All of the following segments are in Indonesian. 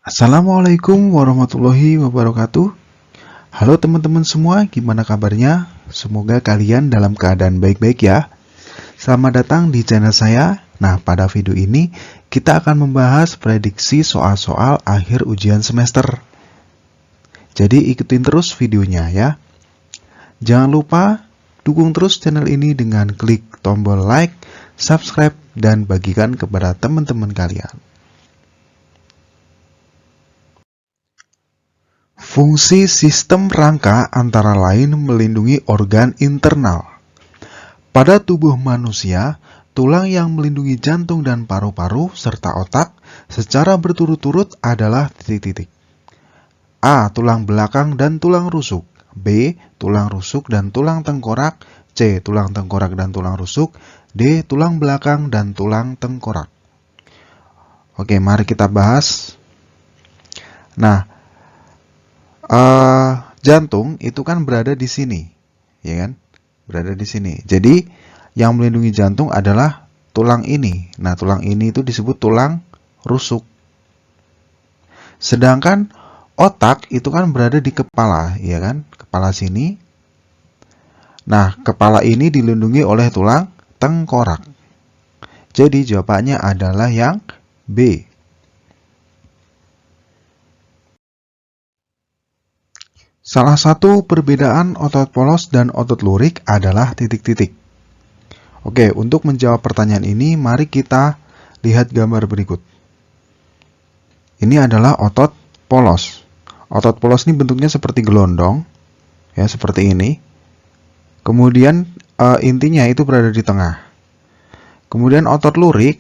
Assalamualaikum warahmatullahi wabarakatuh. Halo teman-teman semua, gimana kabarnya? Semoga kalian dalam keadaan baik-baik ya. Selamat datang di channel saya. Nah, pada video ini kita akan membahas prediksi soal-soal akhir ujian semester. Jadi ikutin terus videonya ya. Jangan lupa dukung terus channel ini dengan klik tombol like, subscribe, dan bagikan kepada teman-teman kalian. Fungsi sistem rangka antara lain melindungi organ internal. Pada tubuh manusia, tulang yang melindungi jantung dan paru-paru serta otak secara berturut-turut adalah titik-titik. A. Tulang belakang dan tulang rusuk. B. Tulang rusuk dan tulang tengkorak. C. Tulang tengkorak dan tulang rusuk. D. Tulang belakang dan tulang tengkorak. Oke, mari kita bahas. Nah, jantung itu kan berada di sini, ya kan? Berada di sini. Jadi yang melindungi jantung adalah tulang ini. Nah, tulang ini itu disebut tulang rusuk. Sedangkan otak itu kan berada di kepala, ya kan? Kepala sini. Nah, kepala ini dilindungi oleh tulang tengkorak. Jadi jawabannya adalah yang B. Salah satu perbedaan otot polos dan otot lurik adalah titik-titik. Oke, untuk menjawab pertanyaan ini, mari kita lihat gambar berikut. Ini adalah otot polos. Otot polos ini bentuknya seperti gelondong, ya seperti ini. Kemudian intinya itu berada di tengah. Kemudian otot lurik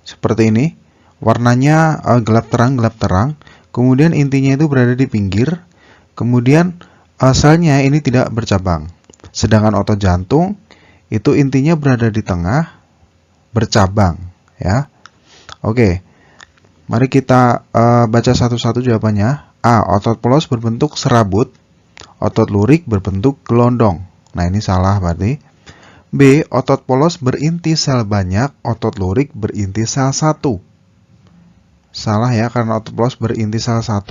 seperti ini, warnanya gelap terang. Kemudian intinya itu berada di pinggir. Kemudian selnya ini tidak bercabang. Sedangkan otot jantung itu intinya berada di tengah, bercabang, ya. Oke. Mari kita baca satu-satu jawabannya. A. Otot polos berbentuk serabut. Otot lurik berbentuk gelondong. Nah, ini salah berarti. B. Otot polos berinti sel banyak, otot lurik berinti sel 1. Salah ya, karena otot polos berinti sel 1.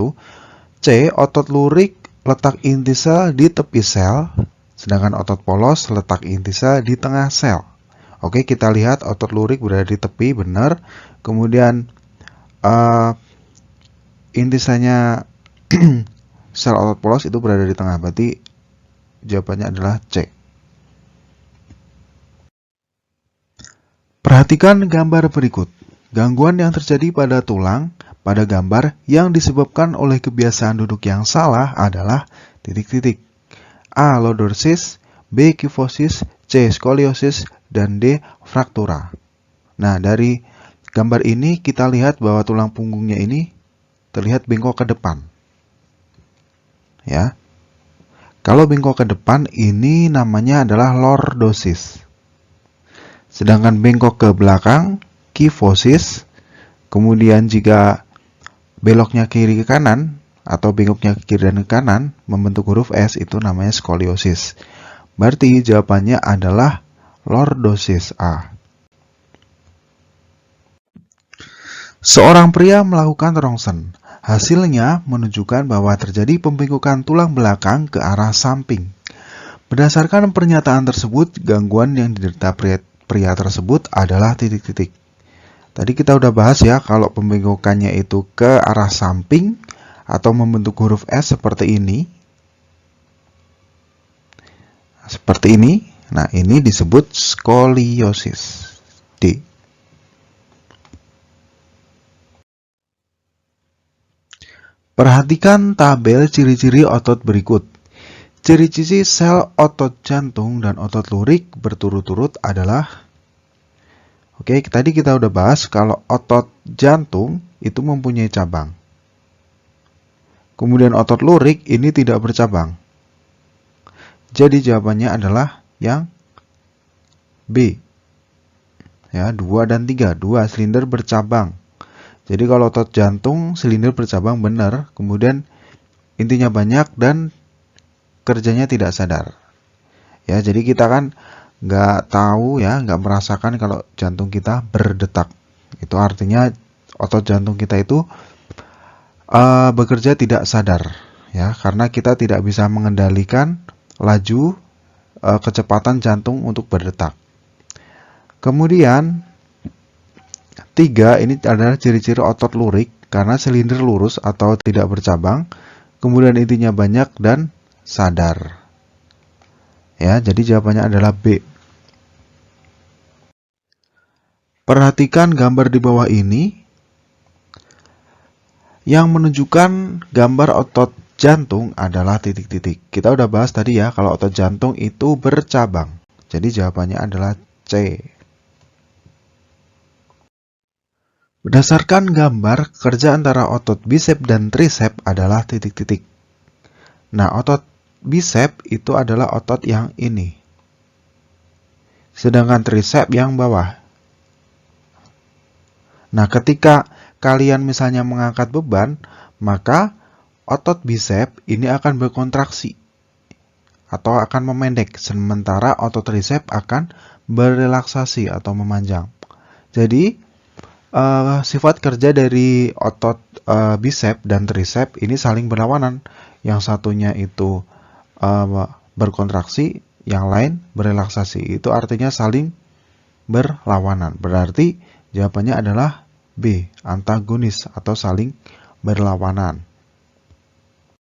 C. Otot lurik letak inti sel di tepi sel, sedangkan otot polos letak inti sel di tengah sel. Oke, kita lihat otot lurik berada di tepi, benar. Kemudian inti selnya sel otot polos itu berada di tengah, berarti jawabannya adalah C. Perhatikan gambar berikut. Gangguan yang terjadi pada tulang pada gambar yang disebabkan oleh kebiasaan duduk yang salah adalah titik-titik. A. Lordosis, B. Kyphosis, C. Skoliosis, dan D. Fraktura. Nah, dari gambar ini kita lihat bahwa tulang punggungnya ini terlihat bengkok ke depan. Ya. Kalau bengkok ke depan ini namanya adalah lordosis. Sedangkan bengkok ke belakang, kyphosis. Kemudian jika beloknya kiri ke kanan atau bengkoknya ke kiri dan ke kanan membentuk huruf S, itu namanya skoliosis. Berarti jawabannya adalah lordosis A. Seorang pria melakukan rongsen. Hasilnya menunjukkan bahwa terjadi pembengkokan tulang belakang ke arah samping. Berdasarkan pernyataan tersebut, gangguan yang diderita pria tersebut adalah titik-titik. Tadi kita udah bahas ya, kalau pembengkokannya itu ke arah samping atau membentuk huruf S seperti ini. Seperti ini. Nah, ini disebut skoliosis. D. Perhatikan tabel ciri-ciri otot berikut. Ciri-ciri sel otot jantung dan otot lurik berturut-turut adalah, oke, tadi kita udah bahas kalau otot jantung itu mempunyai cabang. Kemudian otot lurik ini tidak bercabang. Jadi jawabannya adalah yang B. Ya, 2 dan 3. 2 silinder bercabang. Jadi kalau otot jantung silinder bercabang benar, kemudian intinya banyak dan kerjanya tidak sadar. Ya, jadi kita kan nggak tahu ya, nggak merasakan kalau jantung kita berdetak. Itu artinya otot jantung kita itu bekerja tidak sadar, ya, karena kita tidak bisa mengendalikan laju kecepatan jantung untuk berdetak. Kemudian 3 ini adalah ciri-ciri otot lurik karena silinder lurus atau tidak bercabang, kemudian intinya banyak dan sadar. Ya, jadi jawabannya adalah B. Perhatikan gambar di bawah ini yang menunjukkan gambar otot jantung adalah titik-titik. Kita udah bahas tadi ya, kalau otot jantung itu bercabang. Jadi jawabannya adalah C. Berdasarkan gambar, kerja antara otot bisep dan trisep adalah titik-titik. Nah, otot bisep itu adalah otot yang ini. Sedangkan trisep yang bawah. Nah, ketika kalian misalnya mengangkat beban, maka otot bisep ini akan berkontraksi atau akan memendek, sementara otot trisep akan berrelaksasi atau memanjang. Jadi, sifat kerja dari otot bisep dan trisep ini saling berlawanan. Yang satunya itu berkontraksi, yang lain berrelaksasi. Itu artinya saling berlawanan. Berarti jawabannya adalah B, antagonis atau saling berlawanan.